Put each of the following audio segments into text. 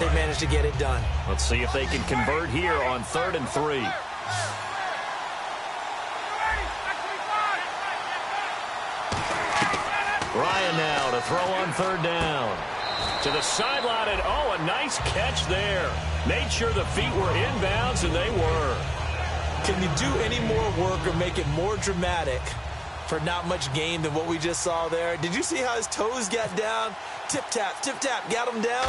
they managed to get it done. Let's see if they can convert here on 3rd and 3. Ryan now to throw on 3rd down. To the sideline, and oh, a nice catch there. Made sure the feet were inbounds, and they were. Can you do any more work or make it more dramatic for not much gain than what we just saw there? Did you see how his toes got down? Tip-tap, got him down.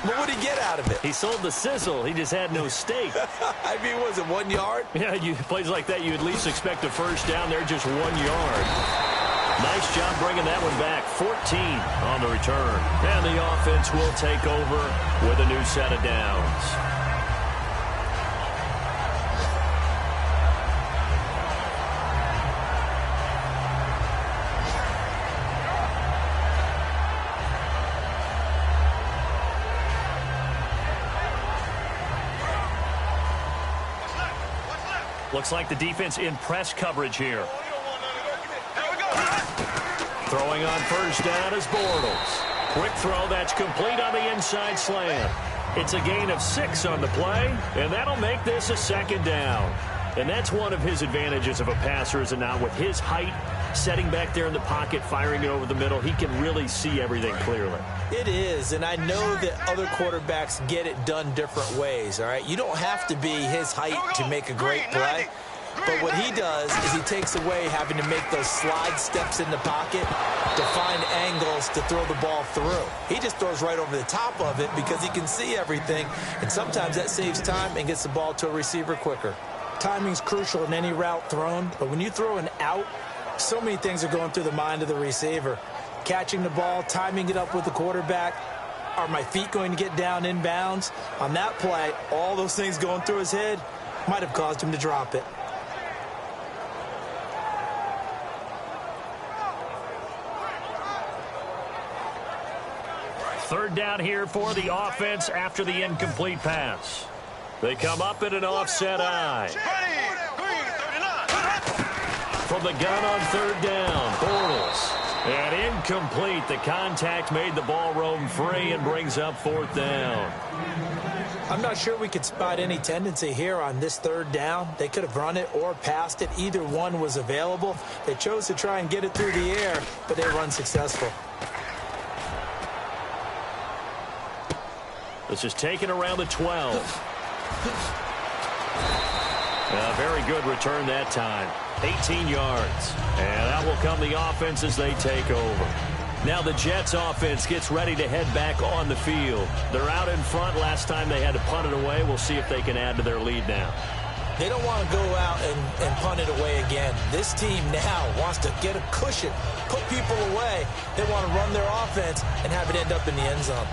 But what did he get out of it? He sold the sizzle. He just had no steak. I mean, was it 1 yard? Yeah, plays like that, you at least expect a first down there, just 1 yard. Nice job bringing that one back. 14 on the return. And the offense will take over with a new set of downs. Looks like the defense in press coverage here. Throwing on first down is Bortles. Quick throw, that's complete on the inside slant. It's a gain of 6 on the play, and that'll make this a 2nd down. And that's one of his advantages of a passer, is now with his height, setting back there in the pocket, firing it over the middle, he can really see everything clearly. It is, and I know that other quarterbacks get it done different ways, all right? You don't have to be his height to make a great play. But what he does is he takes away having to make those slide steps in the pocket to find angles to throw the ball through. He just throws right over the top of it because he can see everything, and sometimes that saves time and gets the ball to a receiver quicker. Timing's crucial in any route thrown, but when you throw an out, so many things are going through the mind of the receiver. Catching the ball, timing it up with the quarterback. Are my feet going to get down inbounds? On that play, all those things going through his head might have caused him to drop it. Third down here for the offense after the incomplete pass. They come up in an offset eye. From the gun on 3rd down, Bortles. And incomplete. The contact made the ball roam free and brings up 4th down. I'm not sure we could spot any tendency here on this 3rd down. They could have run it or passed it. Either one was available. They chose to try and get it through the air, but they were unsuccessful. This is taken around the 12. A very good return that time. 18 yards. And that will come the offense as they take over. Now the Jets offense gets ready to head back on the field. They're out in front. Last time they had to punt it away. We'll see if they can add to their lead now. They don't want to go out and punt it away again. This team now wants to get a cushion, put people away. They want to run their offense and have it end up in the end zone.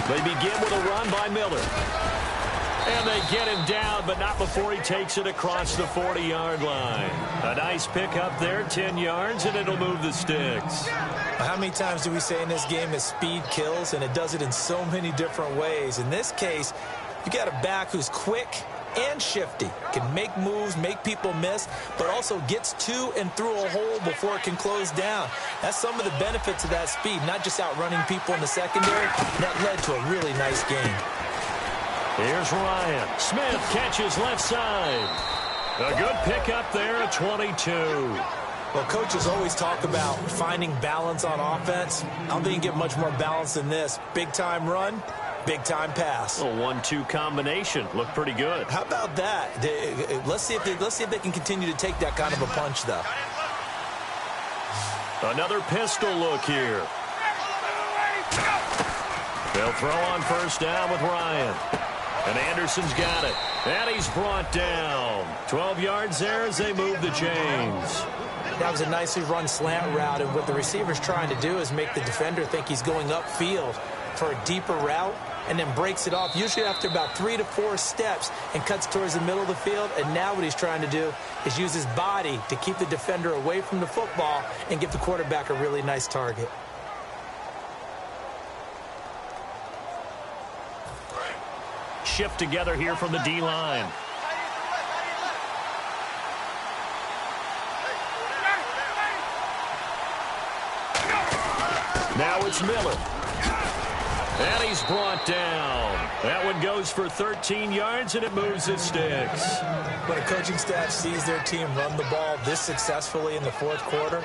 They begin with a run by Miller. And they get him down, but not before he takes it across the 40-yard line. A nice pickup there, 10 yards, and it'll move the sticks. How many times do we say in this game that speed kills, and it does it in so many different ways? In this case, you got a back who's quick and shifty, can make moves, make people miss, but also gets to and through a hole before it can close down. That's some of the benefits of that speed, not just outrunning people in the secondary. That led to a really nice game. Here's Ryan. Smith catches left side. A good pickup there at 22. Well, coaches always talk about finding balance on offense. I don't think you get much more balance than this. Big-time run, big-time pass. A 1-2 combination. Looked pretty good. How about that? Let's see if they can continue to take that kind of a punch, though. Another pistol look here. They'll throw on first down with Ryan. And Anderson's got it. And he's brought down. 12 yards there as they move the chains. That was a nicely run slant route, and what the receiver's trying to do is make the defender think he's going upfield for a deeper route, and then breaks it off, usually after about 3 to 4 steps, and cuts towards the middle of the field. And now what he's trying to do is use his body to keep the defender away from the football and give the quarterback a really nice target. Shift together here from the D-line. Now it's Miller. And he's brought down. That one goes for 13 yards, and it moves the sticks. When a coaching staff sees their team run the ball this successfully in the fourth quarter,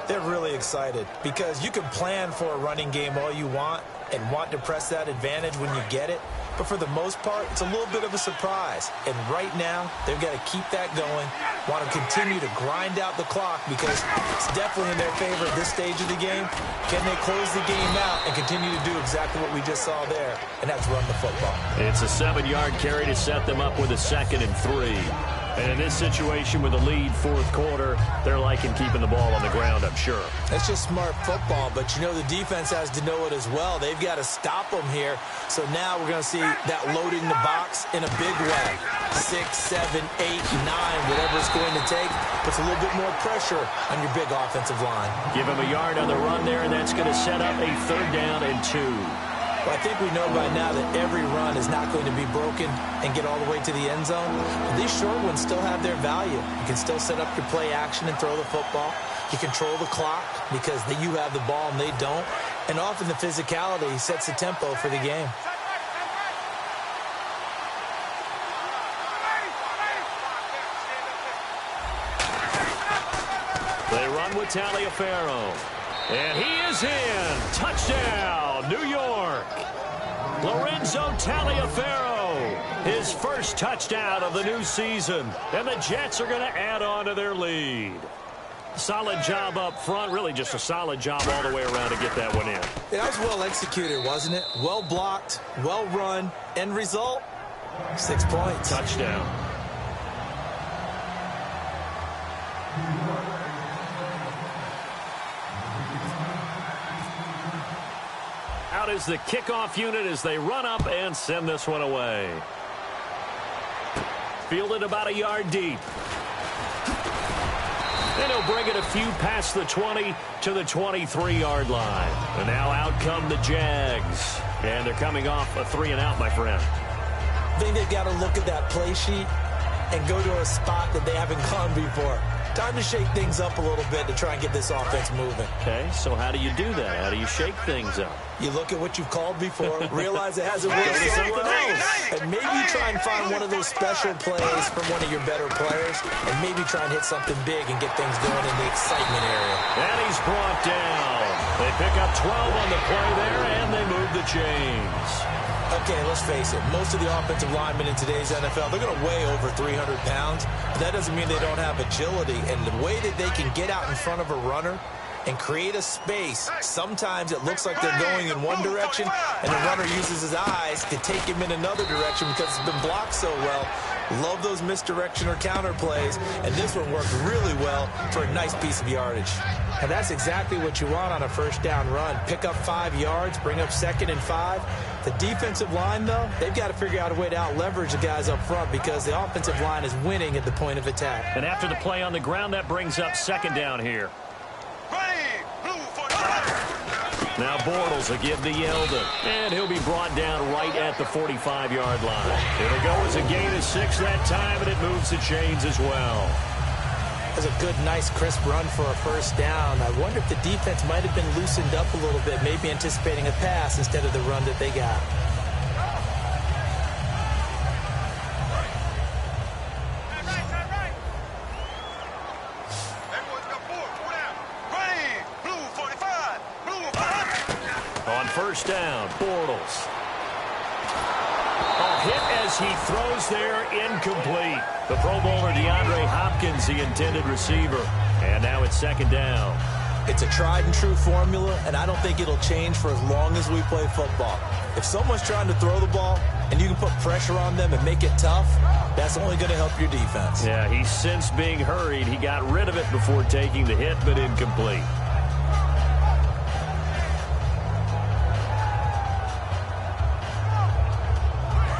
they're really excited because you can plan for a running game all you want and want to press that advantage when you get it. But for the most part, it's a little bit of a surprise. And right now, they've got to keep that going, want to continue to grind out the clock because it's definitely in their favor at this stage of the game. Can they close the game out and continue to do exactly what we just saw there, and that's run the football? It's a 7-yard carry to set them up with a 2nd and 3. And in this situation with a lead fourth quarter, they're liking keeping the ball on the ground, I'm sure. That's just smart football, but you know the defense has to know it as well. They've got to stop them here. So now we're going to see that loading the box in a big way. 6, 7, 8, 9, whatever it's going to take, puts a little bit more pressure on your big offensive line. Give him a yard on the run there, and that's going to set up a 3rd down and 2. Well, I think we know by now that every run is not going to be broken and get all the way to the end zone. But these short ones still have their value. You can still set up your play action and throw the football. You control the clock because you have the ball and they don't. And often the physicality sets the tempo for the game. They run with Taliaferro. And he is in. Touchdown, New York. Lorenzo Taliaferro, his first touchdown of the new season. And the Jets are going to add on to their lead. Solid job up front. Really just a solid job all the way around to get that one in. That was well executed, wasn't it? Well blocked, well run. End result, 6 points. Touchdown. Out is the kickoff unit as they run up and send this one away. Fielded about a yard deep. And he'll bring it a few past the 20 to the 23-yard line. And now out come the Jags. And they're coming off a 3-and-out, my friend. I think they've got to look at that play sheet and go to a spot that they haven't gone before. Time to shake things up a little bit to try and get this offense moving. Okay, so how do you do that? How do you shake things up? You look at what you've called before, realize it hasn't worked so well, and maybe you try and find one of those special plays from one of your better players, and maybe try and hit something big and get things going in the excitement area. And he's brought down. They pick up 12 on the play there, and they move the chains. Okay, let's face it. Most of the offensive linemen in today's NFL, they're going to weigh over 300 pounds, but that doesn't mean they don't have agility, and the way that they can get out in front of a runner and create a space. Sometimes it looks like they're going in one direction, and the runner uses his eyes to take him in another direction because it's been blocked so well. Love those misdirection or counter plays, and this one worked really well for a nice piece of yardage. And that's exactly what you want on a first down run. Pick up 5 yards, bring up 2nd and 5. The defensive line, though, they've got to figure out a way to out-leverage the guys up front because the offensive line is winning at the point of attack. And after the play on the ground, that brings up 2nd down here. Now Bortles will give to Yeldon, and he'll be brought down right at the 45-yard line. It'll go as a gain of 6 that time, and it moves the chains as well. That's a good, nice, crisp run for a first down. I wonder if the defense might have been loosened up a little bit, maybe anticipating a pass instead of the run that they got. On first down, Bortles. A hit as he throws there, incomplete. The Pro Bowler DeAndre Hopkins, the intended receiver. And now it's 2nd down. It's a tried and true formula, and I don't think it'll change for as long as we play football. If someone's trying to throw the ball and you can put pressure on them and make it tough, that's only going to help your defense. Yeah, he's since being hurried. He got rid of it before taking the hit, but incomplete.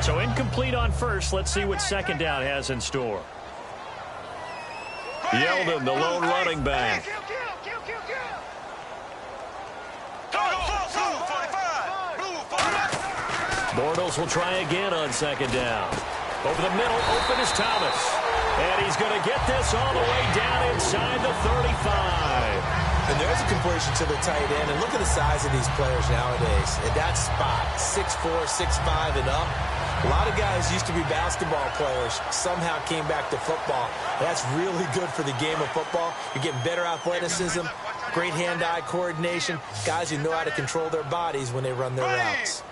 So incomplete on first. Let's see what 2nd down has in store. Yeldon, the lone running back. Bortles will try again on 2nd down. Over the middle, open is Thomas. And he's going to get this all the way down inside the 35. And there's a completion to the tight end. And look at the size of these players nowadays. At that spot, 6'4", 6'5", and up. A lot of guys used to be basketball players, somehow came back to football. That's really good for the game of football. You're getting better athleticism, great hand-eye coordination, guys who know how to control their bodies when they run their routes.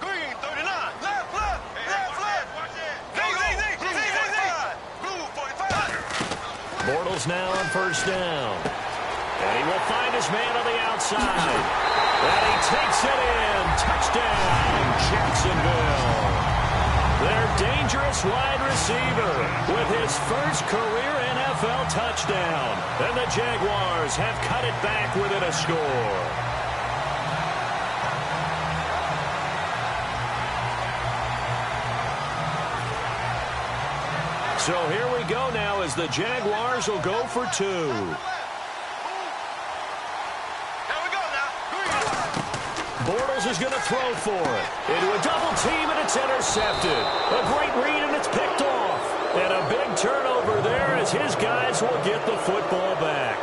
Bortles now on first down. And he will find his man on the outside. And he takes it in. Touchdown, Jacksonville. Their dangerous wide receiver with his first career NFL touchdown. And the Jaguars have cut it back within a score. So here we go now as the Jaguars will go for two. Bortles is going to throw for it. Into a double team, and it's intercepted. A great read, and it's picked off. And a big turnover there as his guys will get the football back.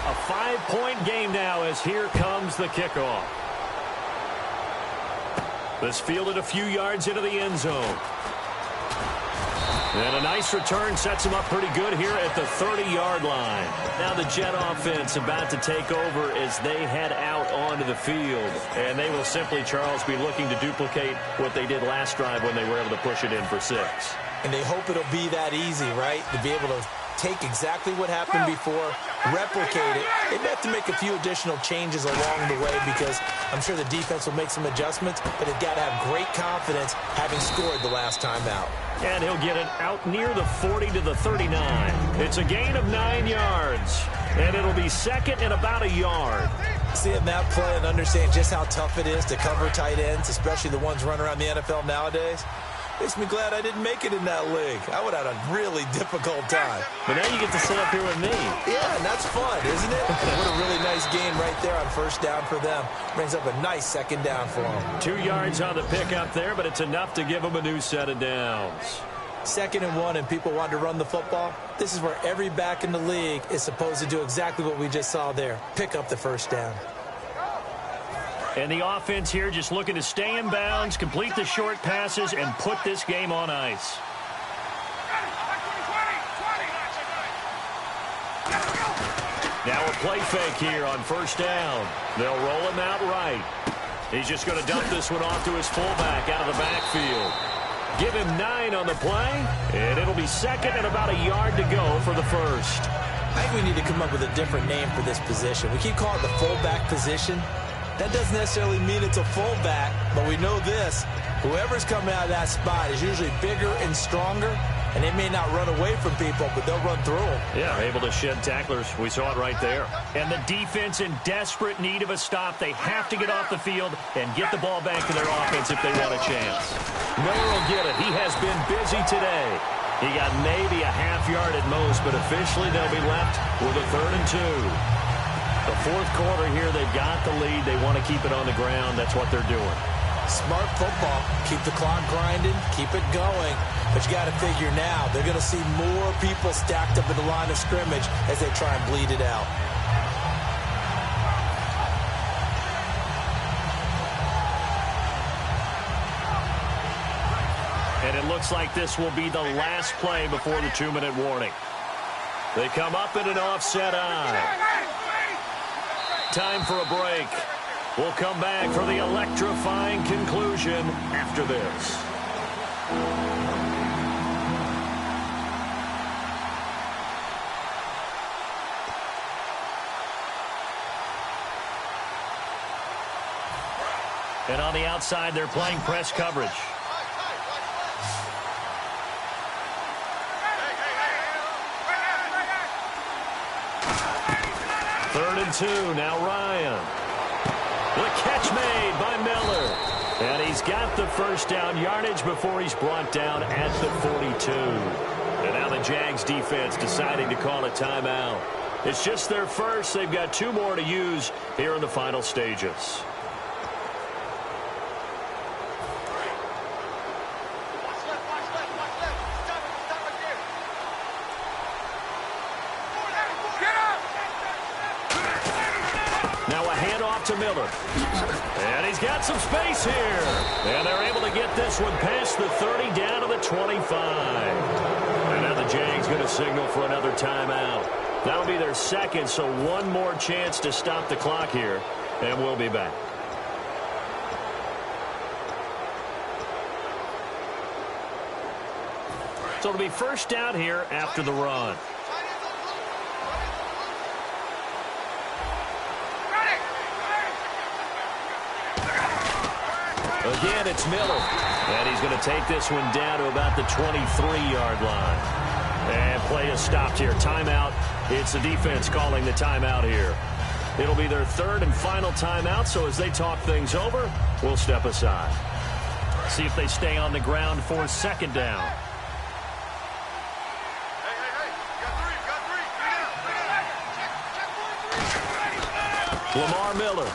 A 5-point game now as here comes the kickoff. This fielded a few yards into the end zone. And a nice return sets him up pretty good here at the 30-yard line. Now the Jet offense about to take over as they head out onto the field. And they will simply, Charles, be looking to duplicate what they did last drive when they were able to push it in for 6. And they hope it'll be that easy, right? To be able to take exactly what happened before, replicate it. They may have to make a few additional changes along the way because I'm sure the defense will make some adjustments, but they've got to have great confidence having scored the last time out. And he'll get it out near the 40 to the 39. It's a gain of 9 yards, and it'll be second and about a yard. Seeing that play and understand just how tough it is to cover tight ends, especially the ones running around the NFL nowadays, makes me glad I didn't make it in that league. I would have had a really difficult time. But now you get to sit up here with me. Yeah, and that's fun, isn't it? What a really nice game right there on first down for them. Brings up a nice second down for them. 2 yards on the pickup there, but it's enough to give them a new set of downs. 2nd and 1, and people want to run the football. This is where every back in the league is supposed to do exactly what we just saw there. Pick up the first down. And the offense here just looking to stay in bounds, complete the short passes, and put this game on ice. Now a play fake here on first down. They'll roll him out right. He's just going to dump this one off to his fullback out of the backfield. Give him 9 on the play, and it'll be second and about a yard to go for the first. I think we need to come up with a different name for this position. We keep calling it the fullback position. That doesn't necessarily mean it's a fullback, but we know this. Whoever's coming out of that spot is usually bigger and stronger, and they may not run away from people, but they'll run through them. Yeah, able to shed tacklers. We saw it right there. And the defense in desperate need of a stop. They have to get off the field and get the ball back to their offense if they want a chance. Miller will get it. He has been busy today. He got maybe a half yard at most, but officially they'll be left with a 3rd and 2. The 4th quarter here, they've got the lead. They want to keep it on the ground. That's what they're doing. Smart football. Keep the clock grinding. Keep it going. But you got to figure now, they're going to see more people stacked up in the line of scrimmage as they try and bleed it out. And it looks like this will be the last play before the 2-minute warning. They come up in an offset eye. Time for a break. We'll come back for the electrifying conclusion after this. And on the outside, they're playing press coverage. Third and 2, now Ryan. The catch made by Miller. And he's got the first down yardage before he's brought down at the 42. And now the Jags defense deciding to call a timeout. It's just their first. They've got 2 more to use here in the final stages. handoff to Miller. And he's got some space here. And they're able to get this one past the 30 down to the 25. And now the Jags going to signal for another timeout. That'll be their second, so one more chance to stop the clock here. And we'll be back. So it'll be first down here after the run. Again, it's Miller. And he's going to take this one down to about the 23-yard line. And play is stopped here. Timeout. It's the defense calling the timeout here. It'll be their third and final timeout, so as they talk things over, we'll step aside. See if they stay on the ground for second down. Lamar Miller.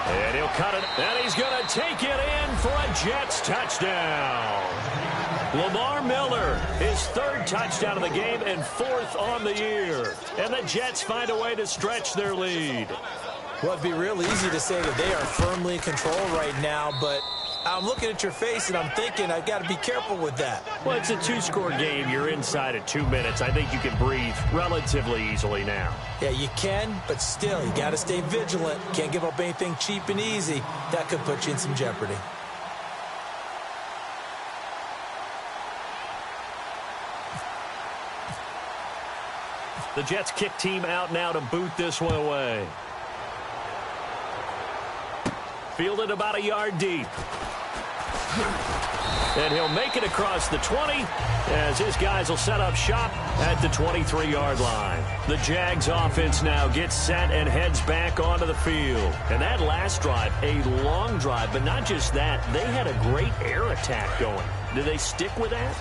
And he'll cut it, and he's going to take it in for a Jets touchdown. Lamar Miller, his third touchdown of the game and fourth on the year. And the Jets find a way to stretch their lead. Well, it'd be real easy to say that they are firmly in control right now, but I'm looking at your face and I'm thinking I've got to be careful with that. Well, it's a two-score game. You're inside at 2 minutes. I think you can breathe relatively easily now. Yeah, you can, but still, you got to stay vigilant. Can't give up anything cheap and easy. That could put you in some jeopardy. The Jets kick team out now to boot this one away. Fielded about a yard deep. And he'll make it across the 20 as his guys will set up shop at the 23-yard line. The Jags offense now gets set and heads back onto the field. And that last drive, a long drive, but not just that. They had a great air attack going. Do they stick with that?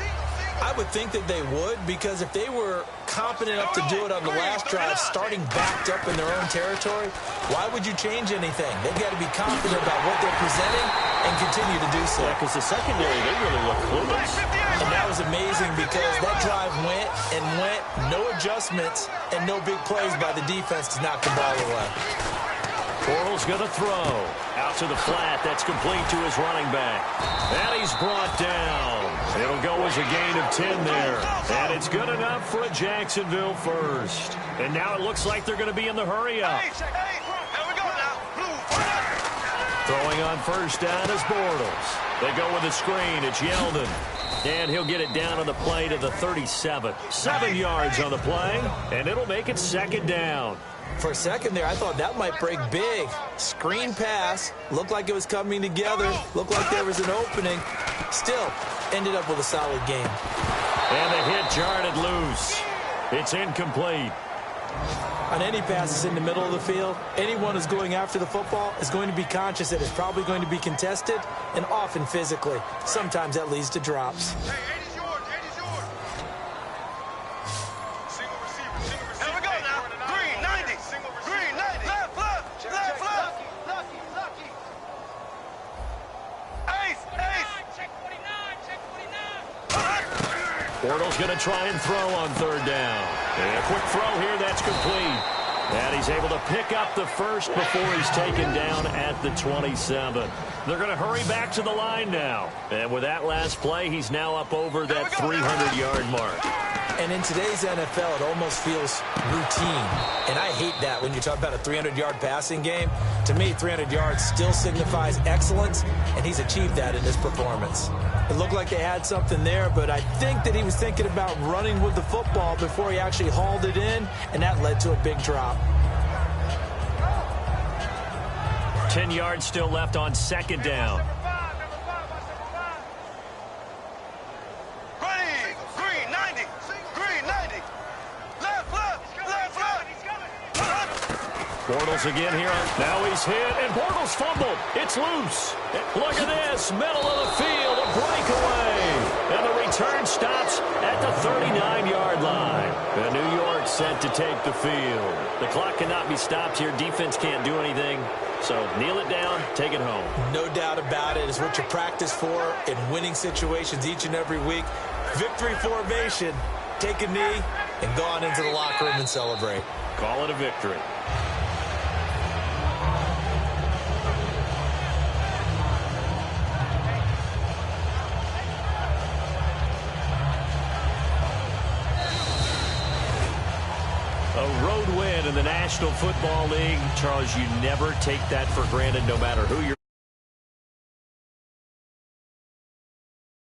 I would think that they would, because if they were competent enough to do it on the last drive, starting backed up in their own territory, why would you change anything? They've got to be confident about what they're presenting and continue to do so. Yeah, because the secondary, they really look clueless. And that was amazing because that drive went and went, no adjustments, and no big plays by the defense to knock the ball away. Bortles going to throw. Out to the flat. That's complete to his running back. And he's brought down. It'll go as a gain of 10 there. And it's good enough for a Jacksonville first. And now it looks like they're going to be in the hurry up. Throwing on first down is Bortles. They go with a screen. It's Yeldon. And he'll get it down on the play to the 37. 7 yards on the play. And it'll make it second down. For a second there, I thought that might break big. Screen pass. Looked like it was coming together. Looked like there was an opening. Still, ended up with a solid game. And the hit jarred it loose. It's incomplete. On any passes in the middle of the field, anyone who's going after the football is going to be conscious that it's probably going to be contested, and often physically. Sometimes that leads to drops. Bortles going to try and throw on third down. And a quick throw here, that's complete. And he's able to pick up the first before he's taken down at the 27. They're going to hurry back to the line now. And with that last play, he's now up over that 300-yard mark. And in today's NFL, it almost feels routine. And I hate that when you talk about a 300-yard passing game. To me, 300 yards still signifies excellence, and he's achieved that in this performance. It looked like they had something there, but I think that he was thinking about running with the football before he actually hauled it in, and that led to a big drop. 10 yards still left on second down. Bortles again here. Now he's hit, and Bortles fumbled. It's loose. Look at this. Middle of the field, a breakaway. And the return stops at the 39-yard line. And New York set to take the field. The clock cannot be stopped here. Defense can't do anything. So kneel it down, take it home. No doubt about it. It's what you practice for in winning situations each and every week. Victory formation. Take a knee and go on into the locker room and celebrate. Call it a victory. A road win in the National Football League. Charles, you never take that for granted no matter who you're